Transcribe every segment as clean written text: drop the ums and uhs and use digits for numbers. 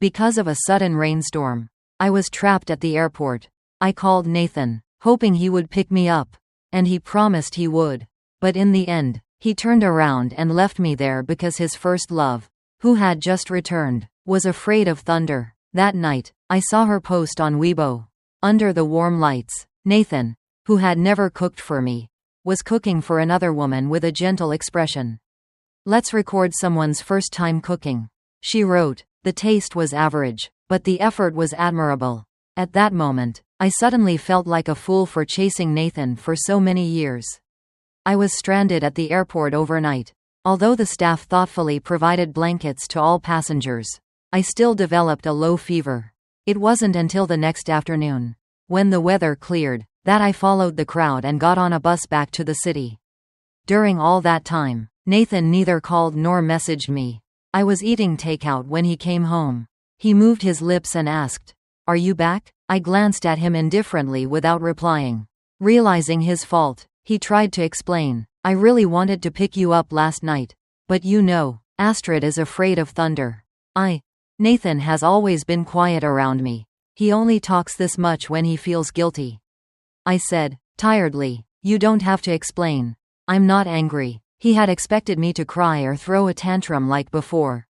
because of a sudden rainstorm. I was trapped at the airport. I called Nathan, hoping he would pick me up. And he promised he would. But in the end, he turned around and left me there because his first love, who had just returned, was afraid of thunder. That night, I saw her post on Weibo. Under the warm lights, Nathan, who had never cooked for me, was cooking for another woman with a gentle expression. "Let's record someone's first time cooking," she wrote. The taste was average, but the effort was admirable. At that moment, I suddenly felt like a fool for chasing Nathan for so many years. I was stranded at the airport overnight. Although the staff thoughtfully provided blankets to all passengers, I still developed a low fever. It wasn't until the next afternoon, when the weather cleared, that I followed the crowd and got on a bus back to the city. During all that time, Nathan neither called nor messaged me. I was eating takeout when he came home. He moved his lips and asked, "Are you back?" I glanced at him indifferently without replying. Realizing his fault, he tried to explain. "I really wanted to pick you up last night. But you know, Astrid is afraid of thunder. Nathan has always been quiet around me. He only talks this much when he feels guilty." I said, tiredly, "You don't have to explain. I'm not angry." He had expected me to cry or throw a tantrum like before.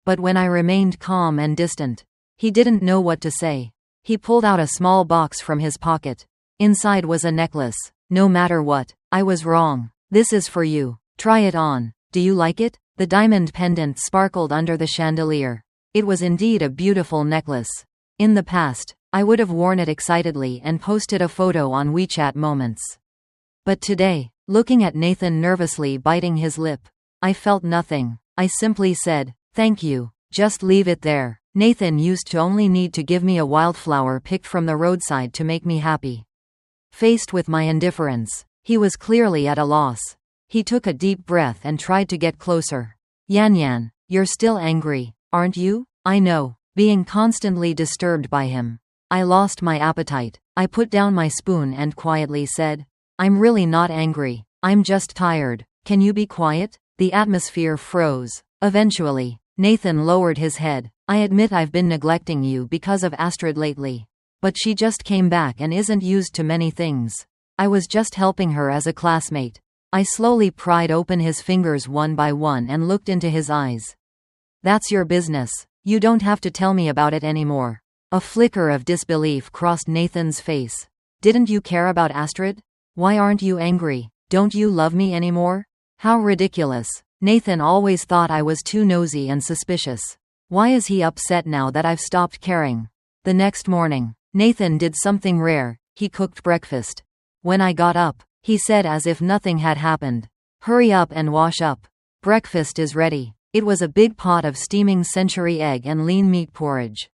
But when I remained calm and distant, he didn't know what to say. He pulled out a small box from his pocket. Inside was a necklace. "No matter what, I was wrong. This is for you. Try it on. Do you like it?" The diamond pendant sparkled under the chandelier. It was indeed a beautiful necklace. In the past, I would have worn it excitedly and posted a photo on WeChat Moments. But today, looking at Nathan nervously biting his lip, I felt nothing. I simply said, "Thank you. Just leave it there." Nathan used to only need to give me a wildflower picked from the roadside to make me happy. Faced with my indifference, he was clearly at a loss. He took a deep breath and tried to get closer. "Yan, you're still angry, aren't you?" I know, being constantly disturbed by him. I lost my appetite. I put down my spoon and quietly said, "I'm really not angry. I'm just tired. Can you be quiet?" The atmosphere froze. Eventually, Nathan lowered his head. "I admit I've been neglecting you because of Astrid lately. But she just came back and isn't used to many things. I was just helping her as a classmate." I slowly pried open his fingers one by one and looked into his eyes. "That's your business. You don't have to tell me about it anymore." A flicker of disbelief crossed Nathan's face. "Didn't you care about Astrid? Why aren't you angry? Don't you love me anymore?" How ridiculous. Nathan always thought I was too nosy and suspicious. Why is he upset now that I've stopped caring? The next morning, Nathan did something rare. He cooked breakfast. When I got up, he said as if nothing had happened, "Hurry up and wash up. Breakfast is ready." It was a big pot of steaming century egg and lean meat porridge.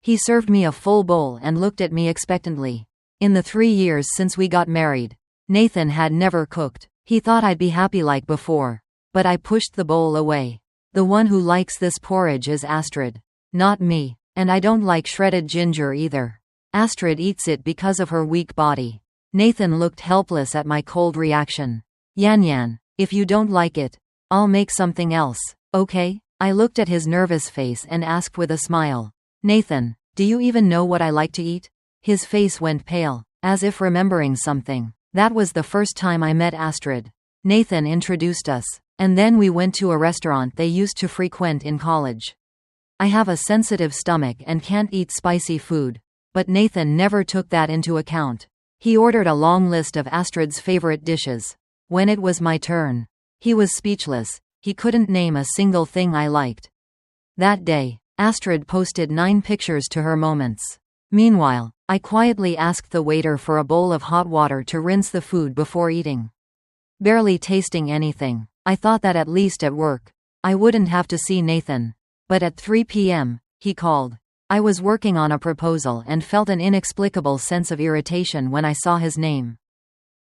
He served me a full bowl and looked at me expectantly. In the 3 years since we got married, Nathan had never cooked. He thought I'd be happy like before. But I pushed the bowl away. "The one who likes this porridge is Astrid. Not me. And I don't like shredded ginger either. Astrid eats it because of her weak body." Nathan looked helpless at my cold reaction. Yan, if you don't like it, I'll make something else, okay?" I looked at his nervous face and asked with a smile, "Nathan, do you even know what I like to eat?" His face went pale, as if remembering something. That was the first time I met Astrid. Nathan introduced us, and then we went to a restaurant they used to frequent in college. I have a sensitive stomach and can't eat spicy food, but Nathan never took that into account. He ordered a long list of Astrid's favorite dishes. When it was my turn, he was speechless. He couldn't name a single thing I liked. That day, Astrid posted 9 pictures to her moments. Meanwhile, I quietly asked the waiter for a bowl of hot water to rinse the food before eating. Barely tasting anything, I thought that at least at work, I wouldn't have to see Nathan. But at 3 p.m., he called. I was working on a proposal and felt an inexplicable sense of irritation when I saw his name.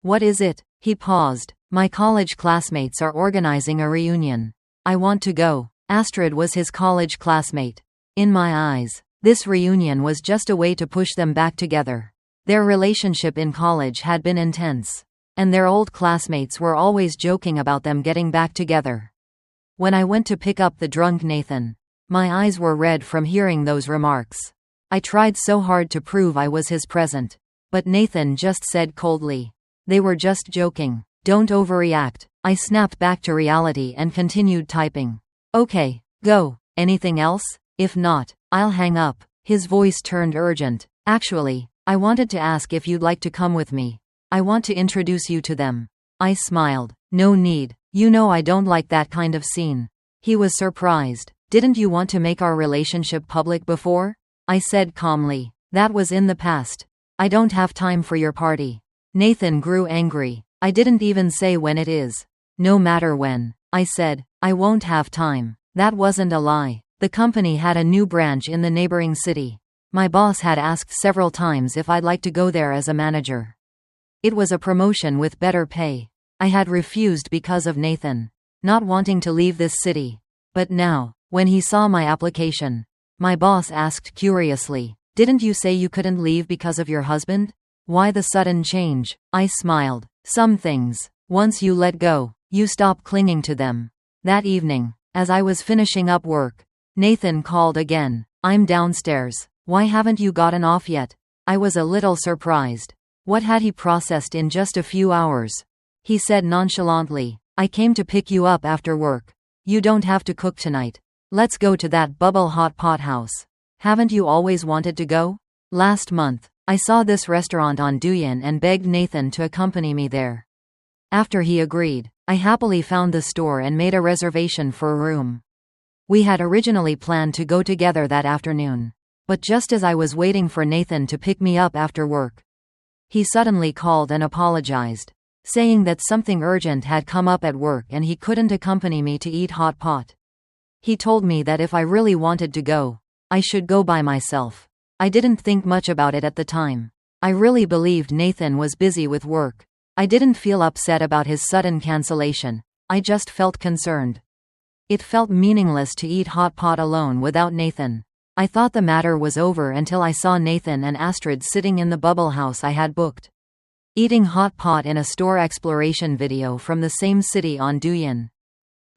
"What is it?" He paused. "My college classmates are organizing a reunion. I want to go." Astrid was his college classmate. In my eyes, this reunion was just a way to push them back together. Their relationship in college had been intense, and their old classmates were always joking about them getting back together. When I went to pick up the drunk Nathan, My eyes were red from hearing those remarks. I tried so hard to prove I was his present. But Nathan just said coldly, "They were just joking. Don't overreact." I snapped back to reality and continued typing. "Okay, go. Anything else? If not, I'll hang up." His voice turned urgent. "Actually, I wanted to ask if you'd like to come with me. I want to introduce you to them." I smiled. "No need. You know I don't like that kind of scene." He was surprised. "Didn't you want to make our relationship public before?" I said calmly. "That was in the past. I don't have time for your party." Nathan grew angry. "I didn't even say when it is." "No matter when," I said. "I won't have time." That wasn't a lie. The company had a new branch in the neighboring city. My boss had asked several times if I'd like to go there as a manager. It was a promotion with better pay. I had refused because of Nathan, not wanting to leave this city. But now, when he saw my application, my boss asked curiously, "Didn't you say you couldn't leave because of your husband? Why the sudden change?" I smiled. "Some things, once you let go, you stop clinging to them." That evening, as I was finishing up work, Nathan called again. "I'm downstairs. Why haven't you gotten off yet?" I was a little surprised. What had he processed in just a few hours? He said nonchalantly, "I came to pick you up after work. You don't have to cook tonight. Let's go to that bubble hot pot house. Haven't you always wanted to go?" Last month, I saw this restaurant on Douyin and begged Nathan to accompany me there. After he agreed, I happily found the store and made a reservation for a room. We had originally planned to go together that afternoon. But just as I was waiting for Nathan to pick me up after work, he suddenly called and apologized, saying that something urgent had come up at work and he couldn't accompany me to eat hot pot. He told me that if I really wanted to go, I should go by myself. I didn't think much about it at the time. I really believed Nathan was busy with work. I didn't feel upset about his sudden cancellation. I just felt concerned. It felt meaningless to eat hot pot alone without Nathan. I thought the matter was over until I saw Nathan and Astrid sitting in the bubble house I had booked, eating hot pot in a store exploration video from the same city on Douyin.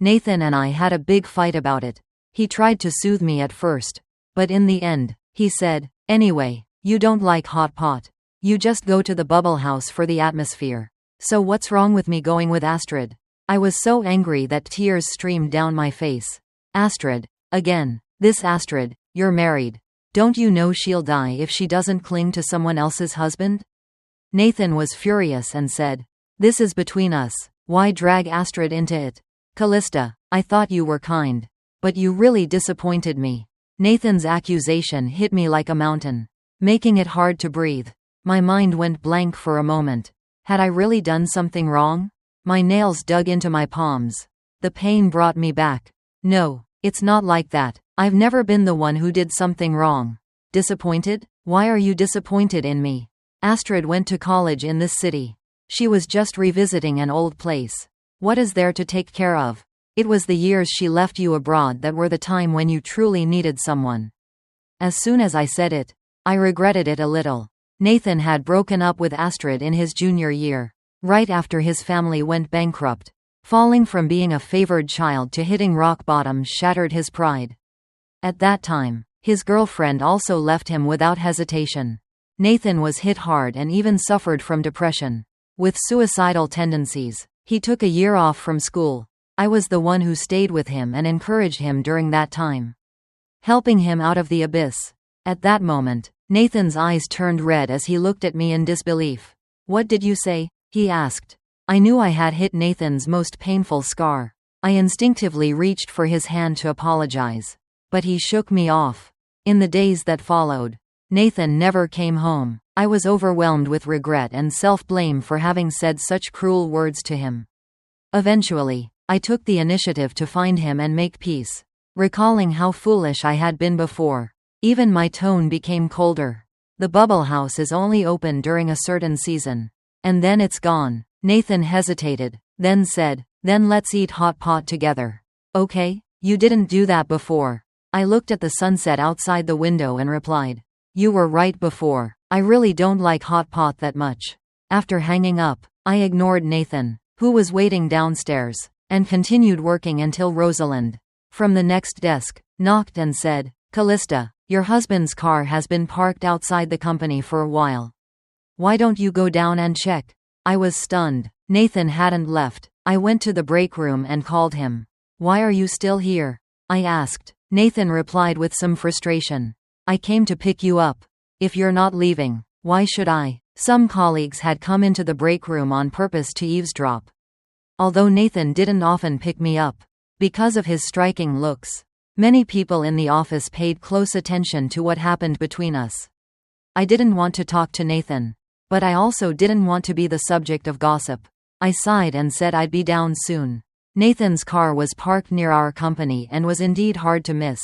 Nathan and I had a big fight about it. He tried to soothe me at first, but in the end, he said, "Anyway, you don't like hot pot. You just go to the bubble house for the atmosphere. So what's wrong with me going with Astrid?" I was so angry that tears streamed down my face. "Astrid, again. This Astrid, you're married. Don't you know she'll die if she doesn't cling to someone else's husband?" Nathan was furious and said, "This is between us. Why drag Astrid into it? Callista, I thought you were kind. But you really disappointed me." Nathan's accusation hit me like a mountain, making it hard to breathe. My mind went blank for a moment. Had I really done something wrong? My nails dug into my palms. The pain brought me back. "No, it's not like that. I've never been the one who did something wrong." "Disappointed? Why are you disappointed in me?" "Astrid went to college in this city. She was just revisiting an old place. What is there to take care of? It was the years she left you abroad that were the time when you truly needed someone." As soon as I said it, I regretted it a little. Nathan had broken up with Astrid in his junior year, right after his family went bankrupt. Falling from being a favored child to hitting rock bottom shattered his pride. At that time, his girlfriend also left him without hesitation. Nathan was hit hard and even suffered from depression, with suicidal tendencies. He took a year off from school. I was the one who stayed with him and encouraged him during that time, helping him out of the abyss. At that moment, Nathan's eyes turned red as he looked at me in disbelief. "What did you say?" he asked. I knew I had hit Nathan's most painful scar. I instinctively reached for his hand to apologize, but he shook me off. In the days that followed, Nathan never came home. I was overwhelmed with regret and self-blame for having said such cruel words to him. Eventually, I took the initiative to find him and make peace. Recalling how foolish I had been before, even my tone became colder. "The bubble house is only open during a certain season. And then it's gone." Nathan hesitated, then said, "Then let's eat hot pot together." "Okay, you didn't do that before." I looked at the sunset outside the window and replied, "You were right before. I really don't like hot pot that much." After hanging up, I ignored Nathan, who was waiting downstairs, and continued working until Rosalind, from the next desk, knocked and said, "Callista, your husband's car has been parked outside the company for a while. Why don't you go down and check?" I was stunned. Nathan hadn't left. I went to the break room and called him. "Why are you still here?" I asked. Nathan replied with some frustration. "I came to pick you up. If you're not leaving, why should I?" Some colleagues had come into the break room on purpose to eavesdrop. Although Nathan didn't often pick me up, because of his striking looks, many people in the office paid close attention to what happened between us. I didn't want to talk to Nathan, but I also didn't want to be the subject of gossip. I sighed and said I'd be down soon. Nathan's car was parked near our company and was indeed hard to miss.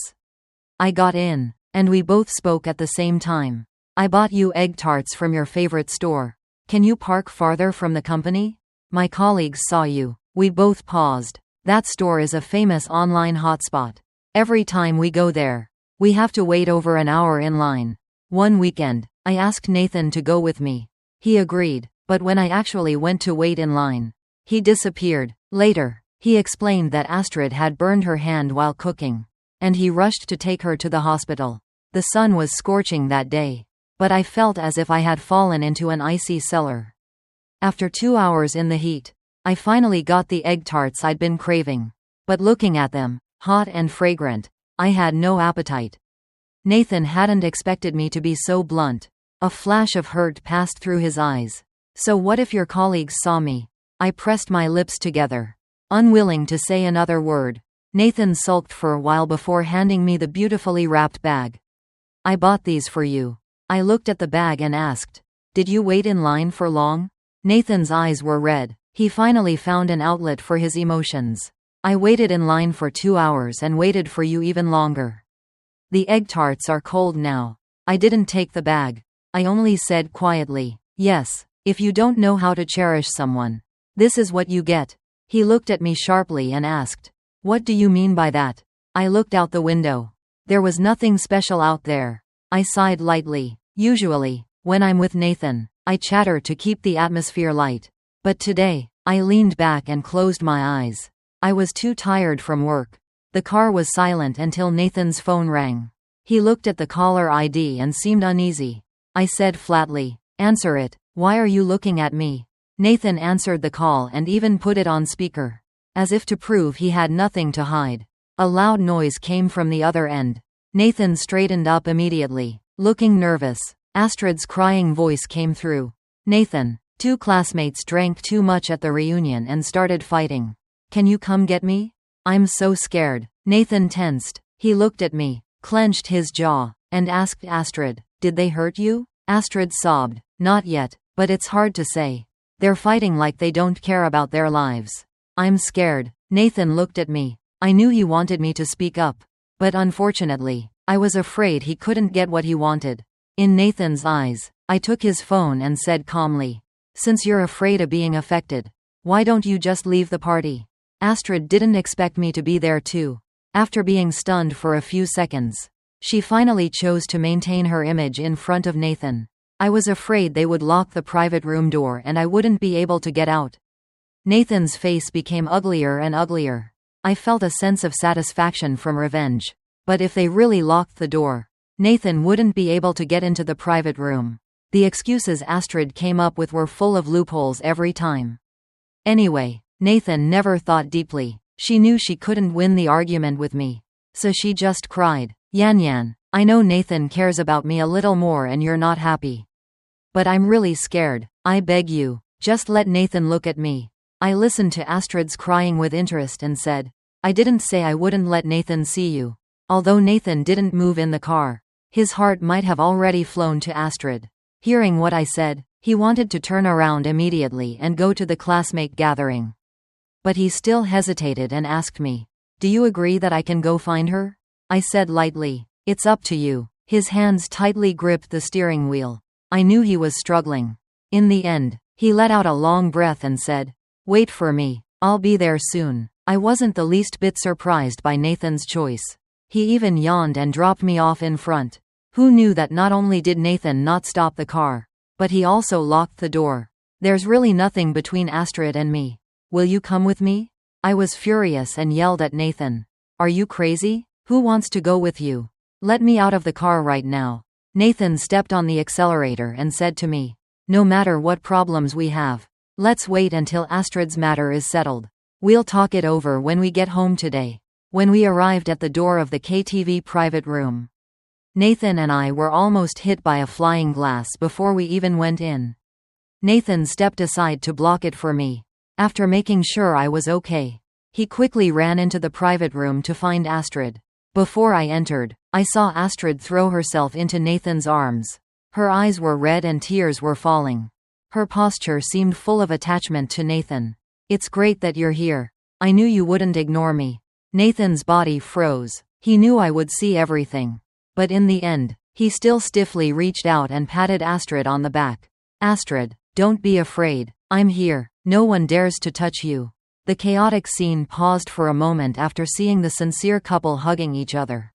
I got in, and we both spoke at the same time. "I bought you egg tarts from your favorite store. Can you park farther from the company? My colleagues saw you." We both paused. That store is a famous online hotspot. Every time we go there, we have to wait over an hour in line. One weekend, I asked Nathan to go with me. He agreed, but when I actually went to wait in line, he disappeared. Later, he explained that Astrid had burned her hand while cooking, and he rushed to take her to the hospital. The sun was scorching that day, but I felt as if I had fallen into an icy cellar. After 2 hours in the heat, I finally got the egg tarts I'd been craving. But looking at them, hot and fragrant, I had no appetite. Nathan hadn't expected me to be so blunt. A flash of hurt passed through his eyes. "So what if your colleagues saw me?" I pressed my lips together, unwilling to say another word. Nathan sulked for a while before handing me the beautifully wrapped bag. "I bought these for you." I looked at the bag and asked, "Did you wait in line for long?" Nathan's eyes were red. He finally found an outlet for his emotions. "I waited in line for 2 hours and waited for you even longer. The egg tarts are cold now." I didn't take the bag. I only said quietly, "Yes, if you don't know how to cherish someone, this is what you get." He looked at me sharply and asked, "What do you mean by that?" I looked out the window. There was nothing special out there. I sighed lightly. Usually, when I'm with Nathan, I chatter to keep the atmosphere light. But today, I leaned back and closed my eyes. I was too tired from work. The car was silent until Nathan's phone rang. He looked at the caller ID and seemed uneasy. I said flatly, "Answer it. Why are you looking at me?" Nathan answered the call and even put it on speaker, as if to prove he had nothing to hide. A loud noise came from the other end. Nathan straightened up immediately, looking nervous. Astrid's crying voice came through. "Nathan, 2 classmates drank too much at the reunion and started fighting. Can you come get me? I'm so scared." Nathan tensed. He looked at me, clenched his jaw, and asked Astrid, "Did they hurt you?" Astrid sobbed, "Not yet, but it's hard to say. They're fighting like they don't care about their lives. I'm scared." Nathan looked at me. I knew he wanted me to speak up, but unfortunately, I was afraid he couldn't get what he wanted. In Nathan's eyes, I took his phone and said calmly, "Since you're afraid of being affected, why don't you just leave the party?" Astrid didn't expect me to be there too. After being stunned for a few seconds, she finally chose to maintain her image in front of Nathan. I was afraid they would lock the private room door and I wouldn't be able to get out. Nathan's face became uglier and uglier. I felt a sense of satisfaction from revenge. But if they really locked the door, Nathan wouldn't be able to get into the private room. The excuses Astrid came up with were full of loopholes every time. Anyway, Nathan never thought deeply. She knew she couldn't win the argument with me. So she just cried, "Yan Yan, I know Nathan cares about me a little more and you're not happy. But I'm really scared. I beg you, just let Nathan look at me." I listened to Astrid's crying with interest and said, "I didn't say I wouldn't let Nathan see you." Although Nathan didn't move in the car, his heart might have already flown to Astrid. Hearing what I said, he wanted to turn around immediately and go to the classmate gathering. But he still hesitated and asked me, "Do you agree that I can go find her?" I said lightly, "It's up to you." His hands tightly gripped the steering wheel. I knew he was struggling. In the end, he let out a long breath and said, "Wait for me. I'll be there soon." I wasn't the least bit surprised by Nathan's choice. He even yawned and dropped me off in front. Who knew that not only did Nathan not stop the car, but he also locked the door. There's really nothing between Astrid and me. Will you come with me? I was furious and yelled at Nathan. Are you crazy? Who wants to go with you? Let me out of the car right now. Nathan stepped on the accelerator and said to me, no matter what problems we have, let's wait until Astrid's matter is settled. We'll talk it over when we get home today. When we arrived at the door of the KTV private room, Nathan and I were almost hit by a flying glass before we even went in. Nathan stepped aside to block it for me. After making sure I was okay, he quickly ran into the private room to find Astrid. Before I entered, I saw Astrid throw herself into Nathan's arms. Her eyes were red and tears were falling. Her posture seemed full of attachment to Nathan. It's great that you're here. I knew you wouldn't ignore me. Nathan's body froze. He knew I would see everything. But in the end, he still stiffly reached out and patted Astrid on the back. Astrid, don't be afraid. I'm here. No one dares to touch you. The chaotic scene paused for a moment after seeing the sincere couple hugging each other.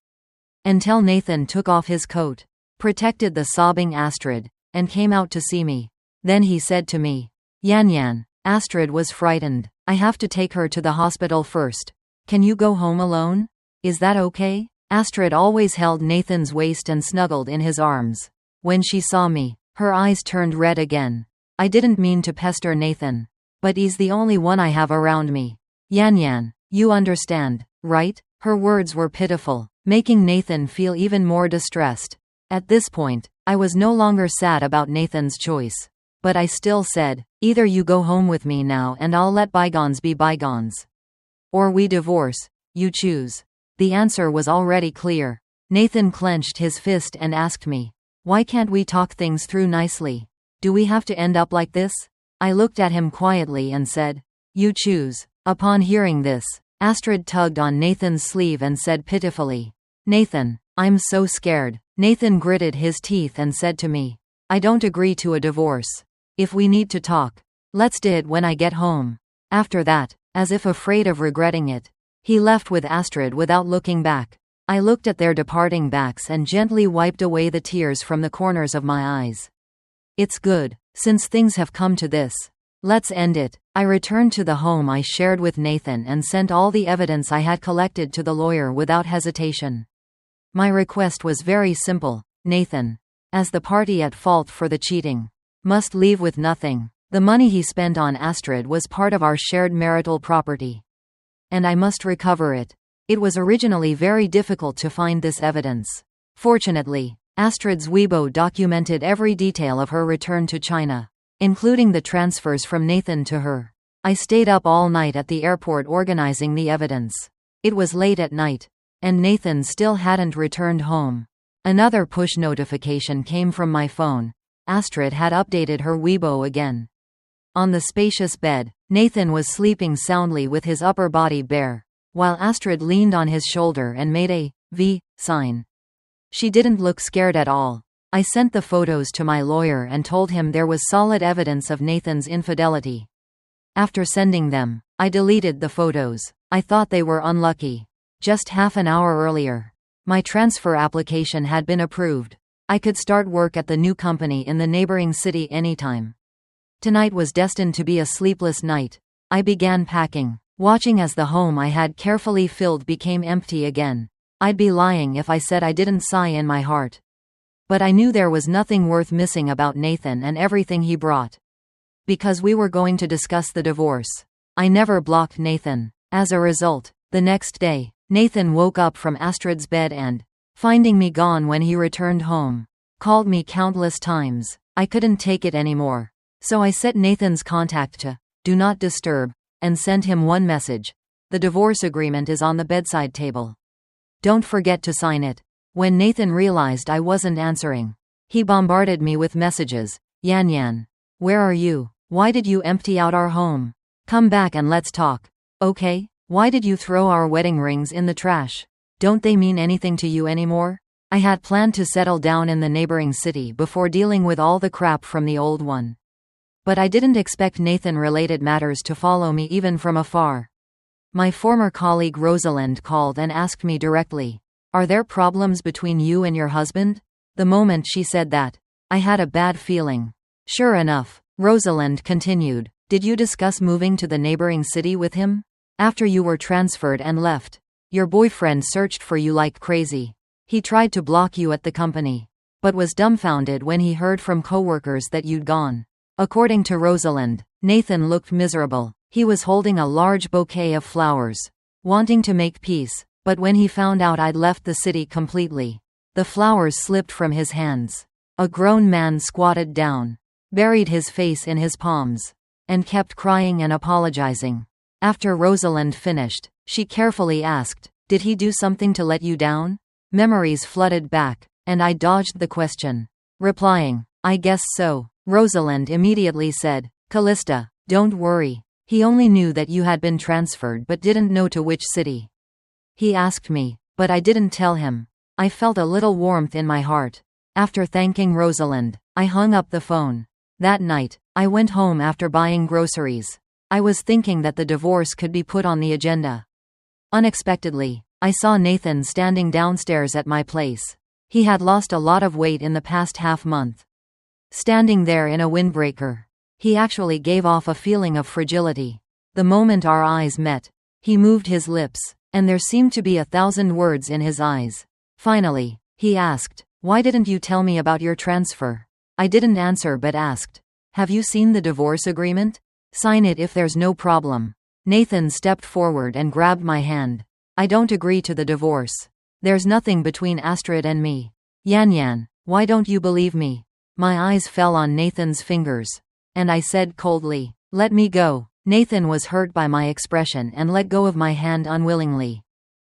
Until Nathan took off his coat, protected the sobbing Astrid, and came out to see me. Then he said to me, Yan Yan, Astrid was frightened. I have to take her to the hospital first. Can you go home alone? Is that okay? Astrid always held Nathan's waist and snuggled in his arms. When she saw me, her eyes turned red again. I didn't mean to pester Nathan, but he's the only one I have around me. Yan Yan, you understand, right? Her words were pitiful, making Nathan feel even more distressed. At this point, I was no longer sad about Nathan's choice. But I still said, either you go home with me now and I'll let bygones be bygones. Or we divorce. You choose. The answer was already clear. Nathan clenched his fist and asked me, why can't we talk things through nicely? Do we have to end up like this? I looked at him quietly and said, you choose. Upon hearing this, Astrid tugged on Nathan's sleeve and said pitifully, Nathan, I'm so scared. Nathan gritted his teeth and said to me, I don't agree to a divorce. If we need to talk, let's do it when I get home. After that, as if afraid of regretting it, he left with Astrid without looking back. I looked at their departing backs and gently wiped away the tears from the corners of my eyes. It's good, since things have come to this. Let's end it. I returned to the home I shared with Nathan and sent all the evidence I had collected to the lawyer without hesitation. My request was very simple. Nathan, as the party at fault for the cheating, must leave with nothing. The money he spent on Astrid was part of our shared marital property, and I must recover it. It was originally very difficult to find this evidence. Fortunately, Astrid's Weibo documented every detail of her return to China, including the transfers from Nathan to her. I stayed up all night at the airport organizing the evidence. It was late at night, and Nathan still hadn't returned home. Another push notification came from my phone. Astrid had updated her Weibo again. On the spacious bed, Nathan was sleeping soundly with his upper body bare, while Astrid leaned on his shoulder and made a V sign. She didn't look scared at all. I sent the photos to my lawyer and told him there was solid evidence of Nathan's infidelity. After sending them, I deleted the photos. I thought they were unlucky. Just half an hour earlier, my transfer application had been approved. I could start work at the new company in the neighboring city anytime. Tonight was destined to be a sleepless night. I began packing, watching as the home I had carefully filled became empty again. I'd be lying if I said I didn't sigh in my heart. But I knew there was nothing worth missing about Nathan and everything he brought. Because we were going to discuss the divorce, I never blocked Nathan. As a result, the next day, Nathan woke up from Astrid's bed and, finding me gone when he returned home, called me countless times. I couldn't take it anymore. So I set Nathan's contact to Do Not Disturb, and sent him one message. The divorce agreement is on the bedside table. Don't forget to sign it. When Nathan realized I wasn't answering, he bombarded me with messages. Yan Yan, where are you? Why did you empty out our home? Come back and let's talk. Okay? Why did you throw our wedding rings in the trash? Don't they mean anything to you anymore? I had planned to settle down in the neighboring city before dealing with all the crap from the old one. But I didn't expect Nathan-related matters to follow me even from afar. My former colleague Rosalind called and asked me directly, "Are there problems between you and your husband?" The moment she said that, I had a bad feeling. Sure enough, Rosalind continued, "Did you discuss moving to the neighboring city with him? After you were transferred and left?" Your boyfriend searched for you like crazy. He tried to block you at the company, but was dumbfounded when he heard from coworkers that you'd gone. According to Rosalind, Nathan looked miserable. He was holding a large bouquet of flowers, wanting to make peace, but when he found out I'd left the city completely, the flowers slipped from his hands. A grown man squatted down, buried his face in his palms, and kept crying and apologizing. After Rosalind finished, she carefully asked, "Did he do something to let you down?" Memories flooded back, and I dodged the question, replying, "I guess so." Rosalind immediately said, "Callista, don't worry. He only knew that you had been transferred but didn't know to which city. He asked me, but I didn't tell him." I felt a little warmth in my heart. After thanking Rosalind, I hung up the phone. That night, I went home after buying groceries. I was thinking that the divorce could be put on the agenda. Unexpectedly, I saw Nathan standing downstairs at my place. He had lost a lot of weight in the past half-month. Standing there in a windbreaker, he actually gave off a feeling of fragility. The moment our eyes met, he moved his lips, and there seemed to be 1,000 words in his eyes. Finally, he asked, "Why didn't you tell me about your transfer?" I didn't answer but asked, "Have you seen the divorce agreement? Sign it if there's no problem." Nathan stepped forward and grabbed my hand. "I don't agree to the divorce. There's nothing between Astrid and me. Yan, why don't you believe me?" My eyes fell on Nathan's fingers, and I said coldly, "Let me go." Nathan was hurt by my expression and let go of my hand unwillingly.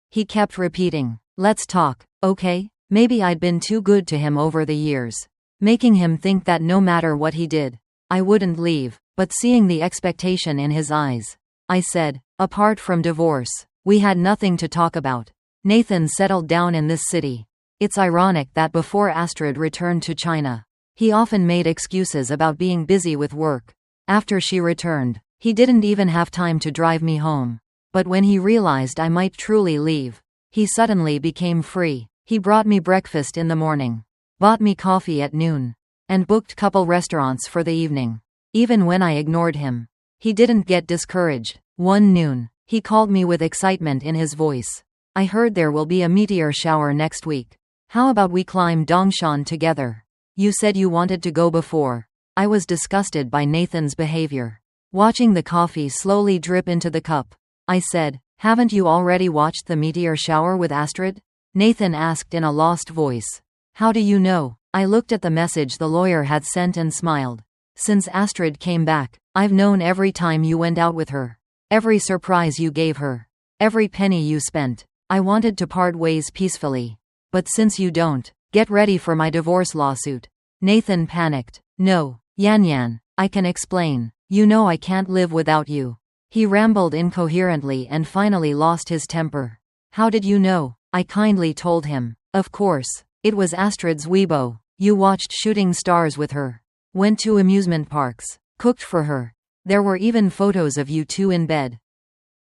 He kept repeating, "Let's talk, okay?" Maybe I'd been too good to him over the years, making him think that no matter what he did, I wouldn't leave, but seeing the expectation in his eyes, I said, "Apart from divorce, we had nothing to talk about." Nathan settled down in this city. It's ironic that before Astrid returned to China, he often made excuses about being busy with work. After she returned, he didn't even have time to drive me home. But when he realized I might truly leave, he suddenly became free. He brought me breakfast in the morning, bought me coffee at noon, and booked couple restaurants for the evening. Even when I ignored him, he didn't get discouraged. One noon, he called me with excitement in his voice. "I heard there will be a meteor shower next week. How about we climb Dongshan together? You said you wanted to go before." I was disgusted by Nathan's behavior. Watching the coffee slowly drip into the cup, I said, "Haven't you already watched the meteor shower with Astrid?" Nathan asked in a lost voice. "How do you know?" I looked at the message the lawyer had sent and smiled. "Since Astrid came back, I've known every time you went out with her, every surprise you gave her, every penny you spent. I wanted to part ways peacefully. But since you don't, get ready for my divorce lawsuit." Nathan panicked. "No, Yan, I can explain. You know I can't live without you." He rambled incoherently and finally lost his temper. "How did you know?" I kindly told him. "Of course. It was Astrid's Weibo. You watched shooting stars with her, went to amusement parks, cooked for her. There were even photos of you two in bed."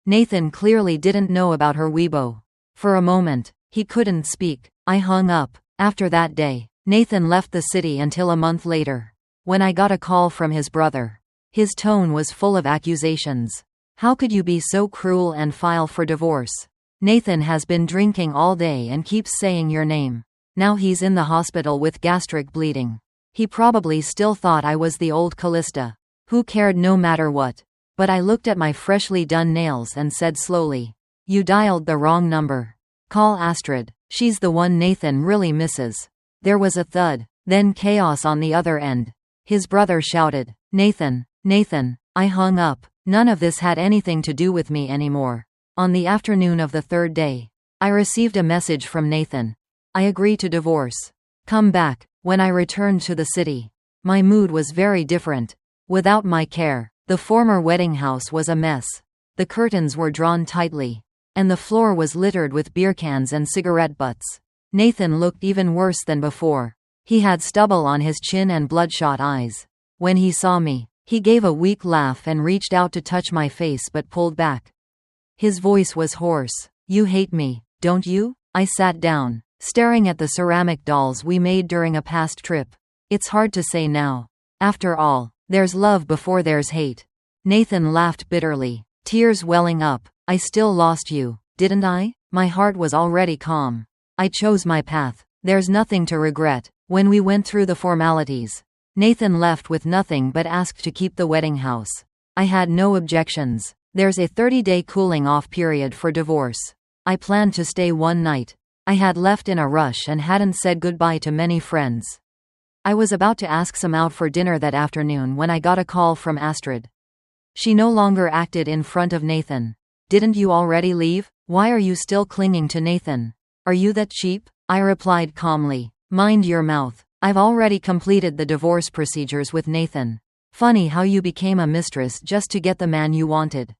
Nathan clearly didn't know about her Weibo. For a moment, he couldn't speak. I hung up. After that day, Nathan left the city until a month later, when I got a call from his brother. His tone was full of accusations. "How could you be so cruel and file for divorce? Nathan has been drinking all day and keeps saying your name. Now he's in the hospital with gastric bleeding. He probably still thought I was the old Callista, who cared no matter what." But I looked at my freshly done nails and said slowly, "You dialed the wrong number. Call Astrid. She's the one Nathan really misses." There was a thud, then chaos on the other end. His brother shouted, Nathan. I hung up. None of this had anything to do with me anymore. On the afternoon of the third day, I received a message from Nathan. "I agree to divorce. Come back." When I returned to the city, my mood was very different. Without my care, the former wedding house was a mess. The curtains were drawn tightly, and the floor was littered with beer cans and cigarette butts. Nathan looked even worse than before. He had stubble on his chin and bloodshot eyes. When he saw me, he gave a weak laugh and reached out to touch my face but pulled back. His voice was hoarse. "You hate me, don't you?" I sat down, staring at the ceramic dolls we made during a past trip. "It's hard to say now. After all, there's love before there's hate." Nathan laughed bitterly, tears welling up. "I still lost you, didn't I? My heart was already calm. I chose my path. There's nothing to regret. When we went through the formalities, Nathan left with nothing but asked to keep the wedding house. I had no objections. There's a 30-day cooling-off period for divorce. I planned to stay one night. I had left in a rush and hadn't said goodbye to many friends. I was about to ask some out for dinner that afternoon when I got a call from Astrid. She no longer acted in front of Nathan. "Didn't you already leave? Why are you still clinging to Nathan? Are you that cheap?" I replied calmly. "Mind your mouth. I've already completed the divorce procedures with Nathan. Funny how you became a mistress just to get the man you wanted.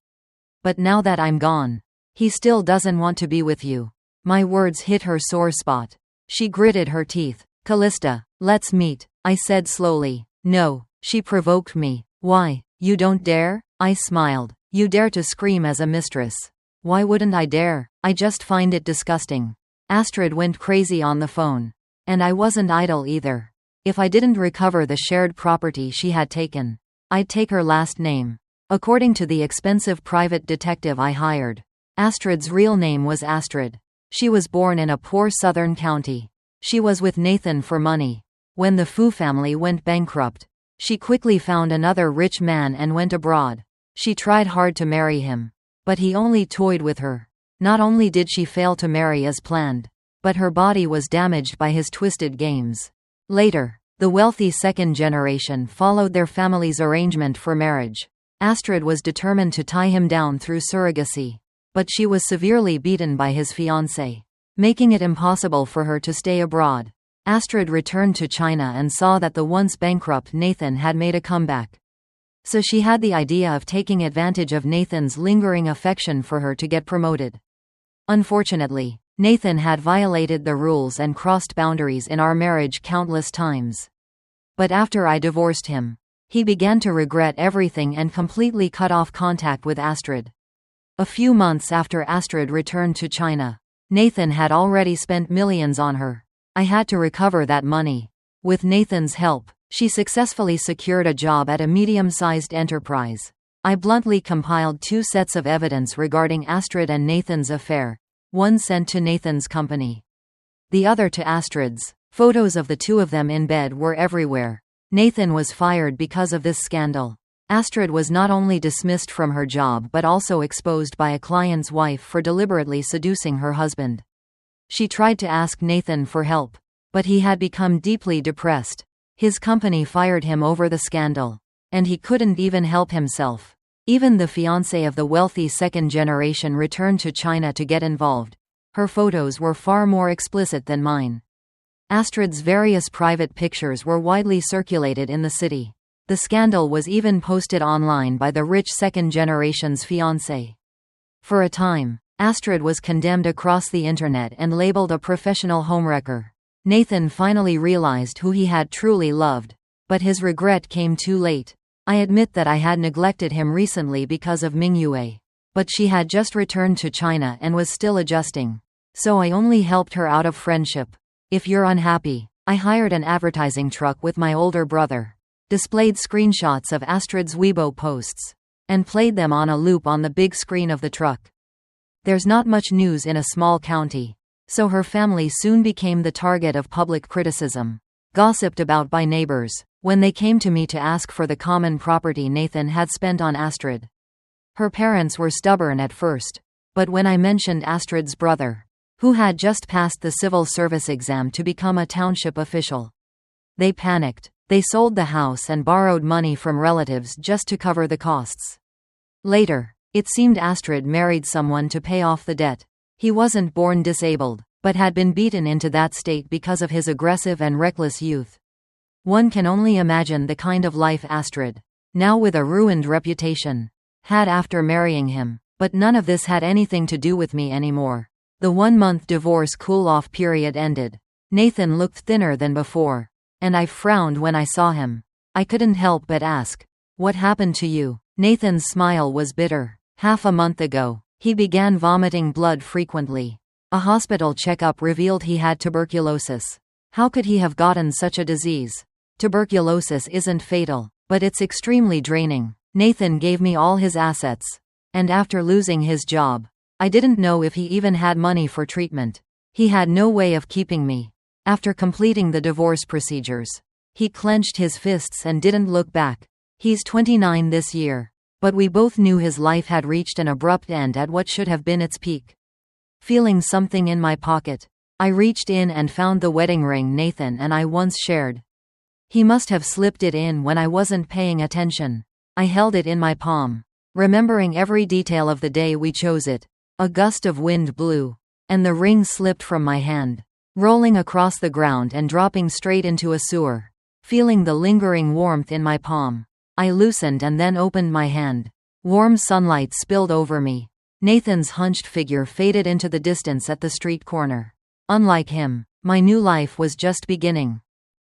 But now that I'm gone, he still doesn't want to be with you." My words hit her sore spot. She gritted her teeth. "Callista, let's meet," I said slowly. "No," she provoked me. "Why, you don't dare?" I smiled. "You dare to scream as a mistress. Why wouldn't I dare? I just find it disgusting." Astrid went crazy on the phone. And I wasn't idle either. If I didn't recover the shared property she had taken, I'd take her last name. According to the expensive private detective I hired, Astrid's real name was Astrid. She was born in a poor southern county. She was with Nathan for money. When the Fu family went bankrupt, she quickly found another rich man and went abroad. She tried hard to marry him, but he only toyed with her. Not only did she fail to marry as planned, but her body was damaged by his twisted games. Later, the wealthy second generation followed their family's arrangement for marriage. Astrid was determined to tie him down through surrogacy, but she was severely beaten by his fiancée, making it impossible for her to stay abroad. Astrid returned to China and saw that the once bankrupt Nathan had made a comeback. So she had the idea of taking advantage of Nathan's lingering affection for her to get promoted. Unfortunately, Nathan had violated the rules and crossed boundaries in our marriage countless times. But after I divorced him, he began to regret everything and completely cut off contact with Astrid. A few months after Astrid returned to China, Nathan had already spent millions on her. I had to recover that money. With Nathan's help, she successfully secured a job at a medium-sized enterprise. I bluntly compiled 2 sets of evidence regarding Astrid and Nathan's affair, one sent to Nathan's company, the other to Astrid's. Photos of the two of them in bed were everywhere. Nathan was fired because of this scandal. Astrid was not only dismissed from her job but also exposed by a client's wife for deliberately seducing her husband. She tried to ask Nathan for help, but he had become deeply depressed. His company fired him over the scandal, and he couldn't even help himself. Even the fiancée of the wealthy second generation returned to China to get involved. Her photos were far more explicit than mine. Astrid's various private pictures were widely circulated in the city. The scandal was even posted online by the rich second generation's fiancé. For a time, Astrid was condemned across the internet and labeled a professional homewrecker. Nathan finally realized who he had truly loved, but his regret came too late. I admit that I had neglected him recently because of Mingyue, but she had just returned to China and was still adjusting, so I only helped her out of friendship. If you're unhappy, I hired an advertising truck with my older brother, displayed screenshots of Astrid's Weibo posts, and played them on a loop on the big screen of the truck. There's not much news in a small county, so her family soon became the target of public criticism, gossiped about by neighbors, when they came to me to ask for the common property Nathan had spent on Astrid. Her parents were stubborn at first, but when I mentioned Astrid's brother, who had just passed the civil service exam to become a township official, they panicked. They sold the house and borrowed money from relatives just to cover the costs. Later, it seemed Astrid married someone to pay off the debt. He wasn't born disabled, but had been beaten into that state because of his aggressive and reckless youth. One can only imagine the kind of life Astrid, now with a ruined reputation, had after marrying him. But none of this had anything to do with me anymore. The 1-month divorce cool-off period ended. Nathan looked thinner than before, and I frowned when I saw him. I couldn't help but ask, "What happened to you?" Nathan's smile was bitter. Half a month ago, he began vomiting blood frequently. A hospital checkup revealed he had tuberculosis. How could he have gotten such a disease? Tuberculosis isn't fatal, but it's extremely draining. Nathan gave me all his assets, and after losing his job, I didn't know if he even had money for treatment. He had no way of keeping me. After completing the divorce procedures, he clenched his fists and didn't look back. He's 29 this year. But we both knew his life had reached an abrupt end at what should have been its peak. Feeling something in my pocket, I reached in and found the wedding ring Nathan and I once shared. He must have slipped it in when I wasn't paying attention. I held it in my palm, remembering every detail of the day we chose it. A gust of wind blew, and the ring slipped from my hand, rolling across the ground and dropping straight into a sewer. Feeling the lingering warmth in my palm, I loosened and then opened my hand. Warm sunlight spilled over me. Nathan's hunched figure faded into the distance at the street corner. Unlike him, my new life was just beginning.